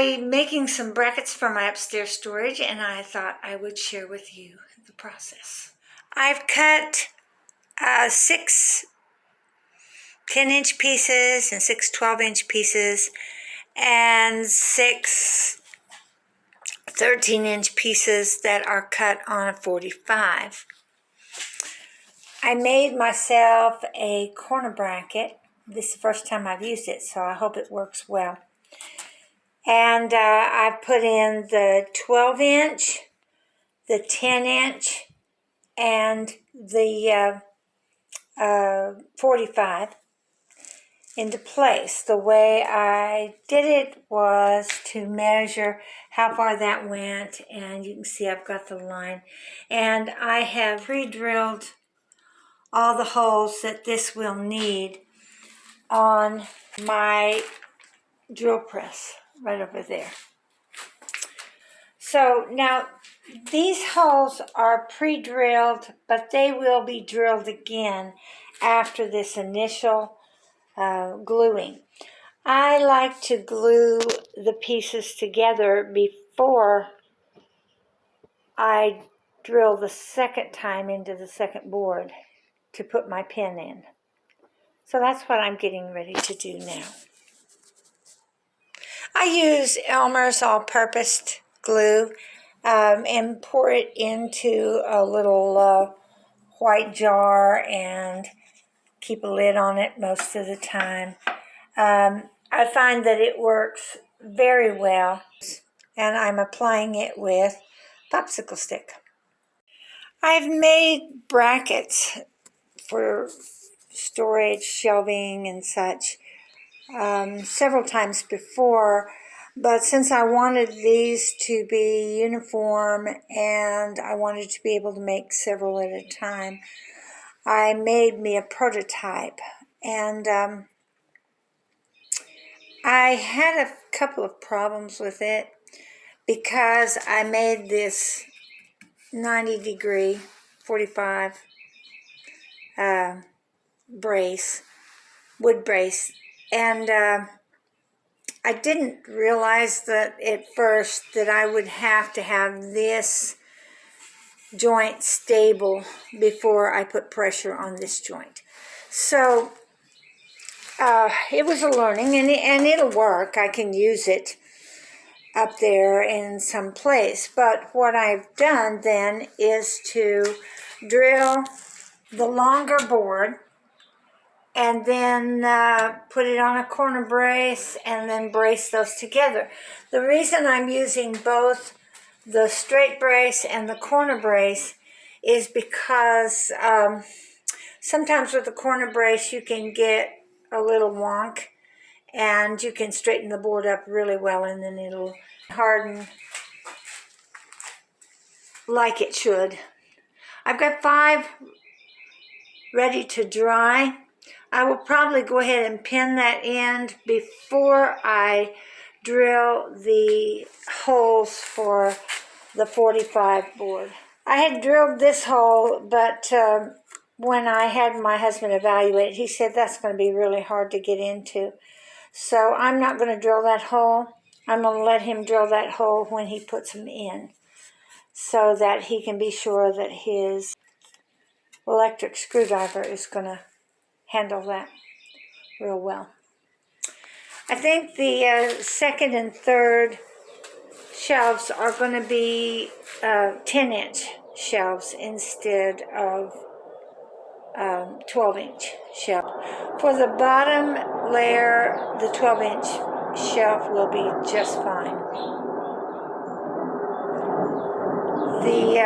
I'm making some brackets for my upstairs storage, and I thought I would share with you the process. I've cut 6 10-inch pieces and 6 12-inch pieces and 6 13-inch pieces that are cut on a 45. I made myself a corner bracket. This is the first time I've used it, so I hope it works well. And I put in the 12-inch, the 10-inch, and the 45 into place. The way I did it was to measure how far that went, and you can see I've got the line. And I have re-drilled all the holes that this will need on my drill press right over there. So now these holes are pre-drilled, but they will be drilled again after this initial gluing. I like to glue the pieces together before I drill the second time into the second board to put my pin in. So that's what I'm getting ready to do now. I use Elmer's all-purpose glue and pour it into a little white jar and keep a lid on it most of the time. I find that it works very well, and I'm applying it with popsicle stick. I've made brackets for storage, shelving, and such several times before, but since I wanted these to be uniform and I wanted to be able to make several at a time, I made me a prototype. And I had a couple of problems with it because I made this 90-degree 45 brace, wood brace, and I didn't realize that at first that I would have to have this joint stable before I put pressure on this joint. So it was a learning, and it'll work. I can use it up there in some place. But what I've done then is to drill the longer board and then put it on a corner brace and then brace those together. The reason I'm using both the straight brace and the corner brace is because sometimes with the corner brace you can get a little wonk, and you can straighten the board up really well, and then it'll harden like it should. I've got 5 ready to dry. I will probably go ahead and pin that end before I drill the holes for the 45 board. I had drilled this hole, but when I had my husband evaluate it, he said that's going to be really hard to get into. So I'm not going to drill that hole. I'm going to let him drill that hole when he puts them in, so that he can be sure that his electric screwdriver is going to handle that real well. I think the second and third shelves are going to be 10-inch shelves instead of 12-inch shelf. For the bottom layer, the 12-inch shelf will be just fine. The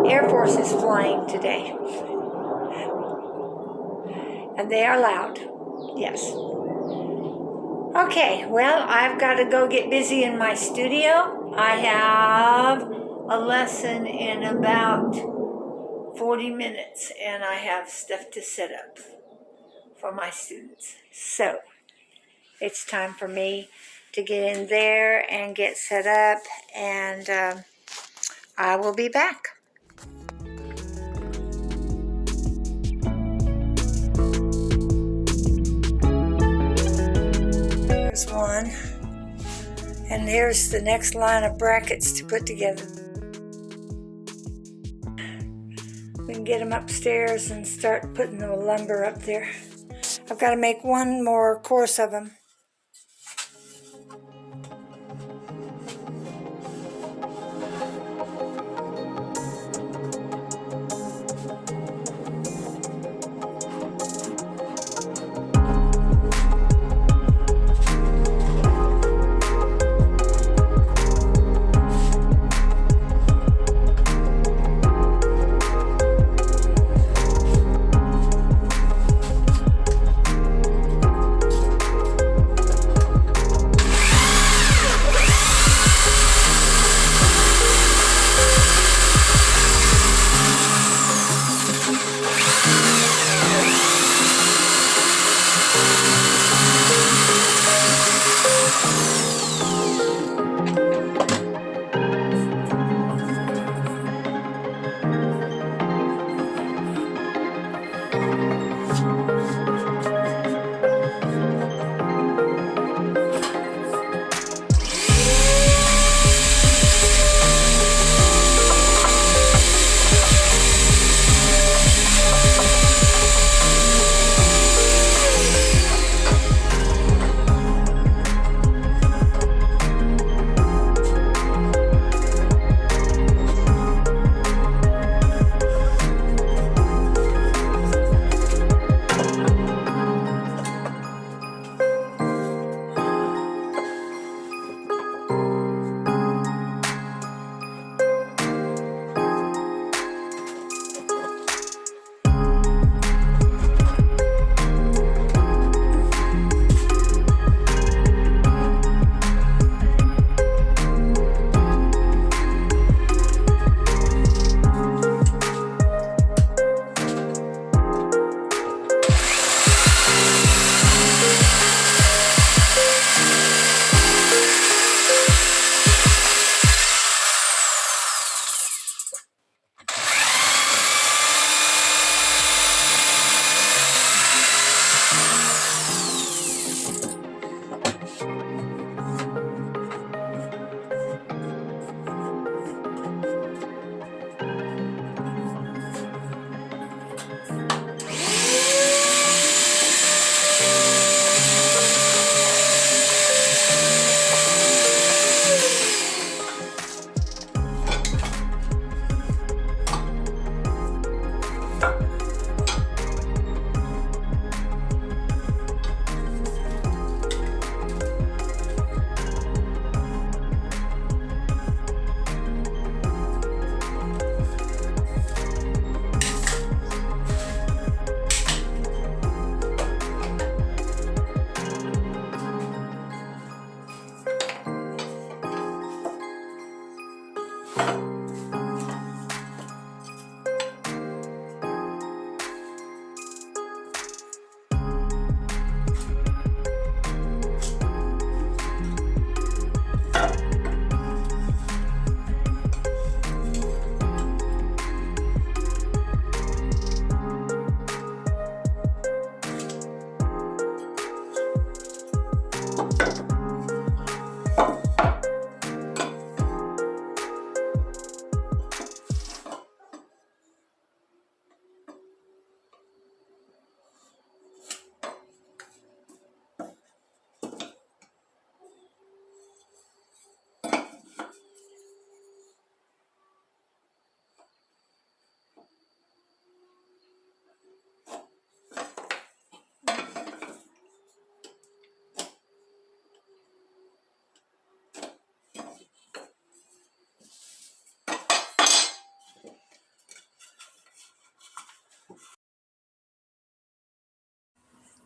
Air Force is flying today, and they are loud. Yes. Okay, well, I've got to go get busy in my studio. I have a lesson in about 40 minutes, and I have stuff to set up for my students. So it's time for me to get in there and get set up, and I will be back. There's one, And here's the next line of brackets to put together. We can get them upstairs and start putting the lumber up there. I've got to make one more course of them.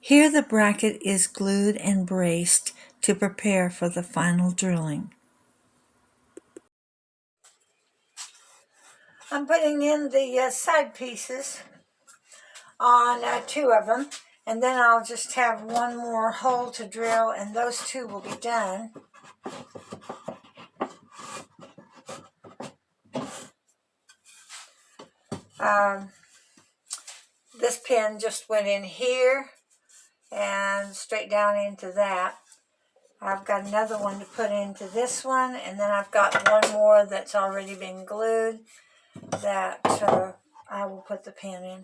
Here the bracket is glued and braced to prepare for the final drilling. I'm putting in the side pieces on 2 of them, and then I'll just have one more hole to drill, and those 2 will be done. This pin just went in here and straight down into that. I've got another one to put into this one, and then I've got one more that's already been glued that I will put the pin in.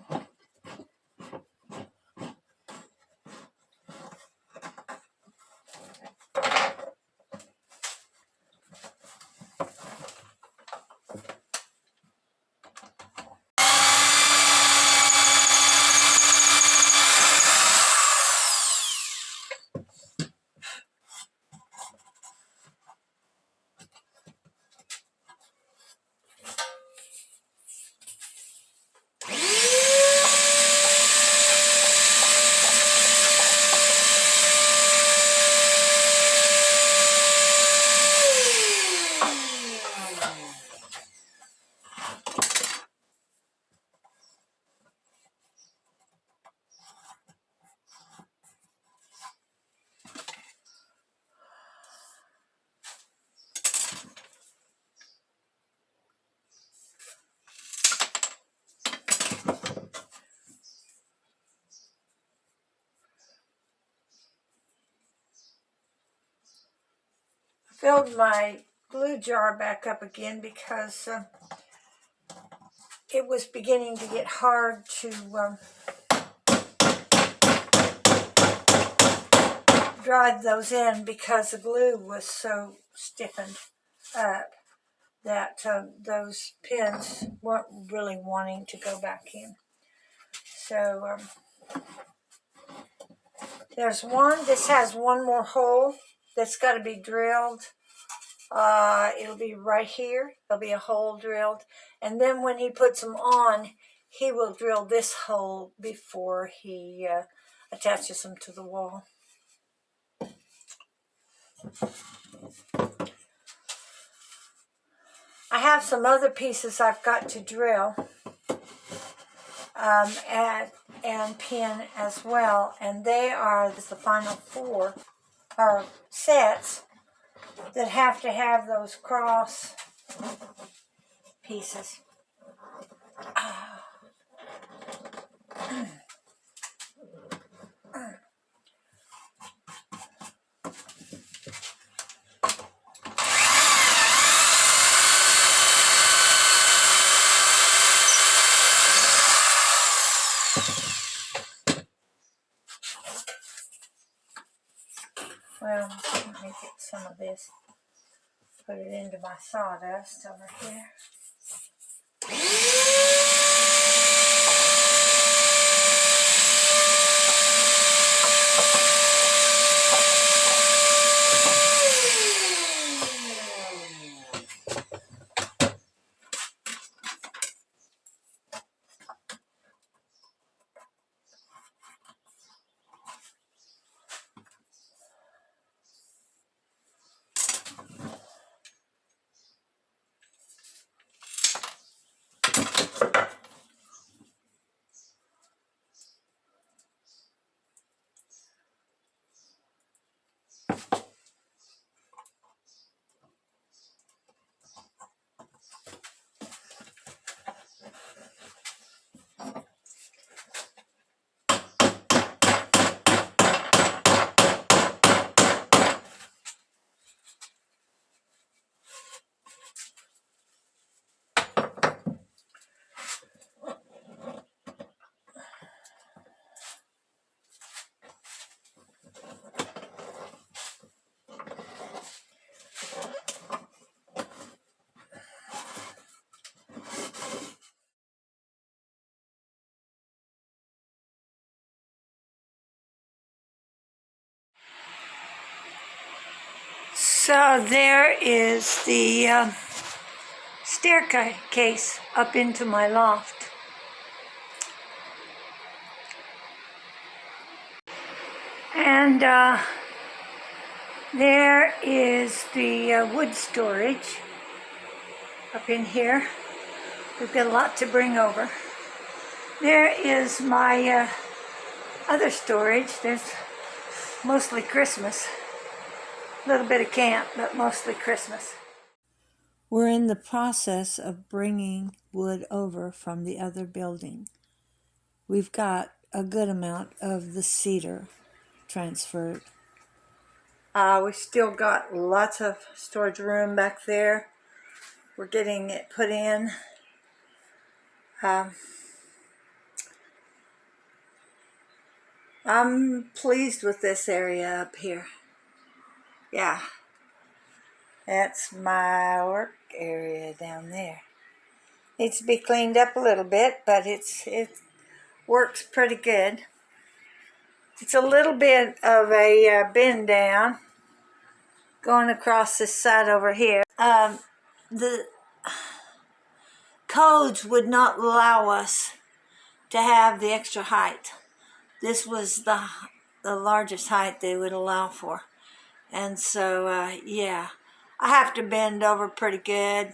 Filled my glue jar back up again because it was beginning to get hard to drive those in because the glue was so stiffened up that those pins weren't really wanting to go back in. So there's one, this has one more hole that's got to be drilled. It'll be right here. There'll be a hole drilled. And then when he puts them on, he will drill this hole before he attaches them to the wall. I have some other pieces I've got to drill and pin as well. And they are the final four sets that have to have those cross pieces. Well, let me get some of this, put it into my sawdust over here. So there is the staircase up into my loft. And there is the wood storage up in here. We've got a lot to bring over. There is my other storage. There's mostly Christmas. A little bit of camp, but mostly Christmas. We're in the process of bringing wood over from the other building. We've got a good amount of the cedar transferred. We still got lots of storage room back there. We're getting it put in. I'm pleased with this area up here. Yeah, that's my work area down there. Needs to be cleaned up a little bit, but it works pretty good. It's a little bit of a bend down going across this side over here. The codes would not allow us to have the extra height. This was the largest height they would allow for. And so, yeah, I have to bend over pretty good.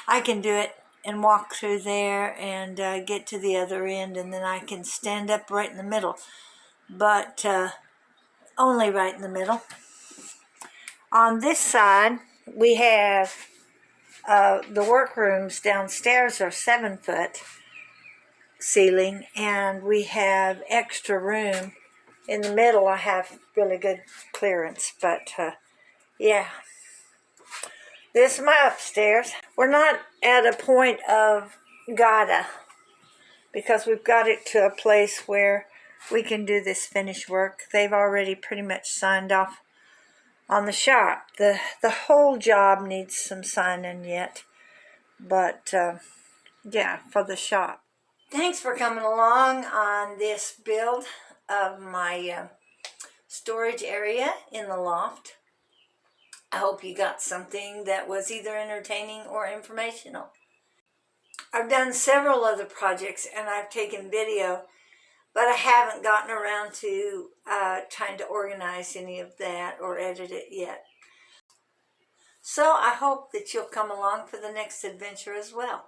I can do it and walk through there and get to the other end, and then I can stand up right in the middle. But only right in the middle. On this side, we have the workrooms downstairs are 7-foot ceiling, and we have extra room. In the middle, I have really good clearance, but yeah. This is my upstairs. We're not at a point of gotta, because we've got it to a place where we can do this finished work. They've already pretty much signed off on the shop. The whole job needs some signing yet, but yeah, for the shop. Thanks for coming along on this build of my storage area in the loft. I hope you got something that was either entertaining or informational. I've done several other projects and I've taken video, but I haven't gotten around to trying to organize any of that or edit it yet. So I hope that you'll come along for the next adventure as well.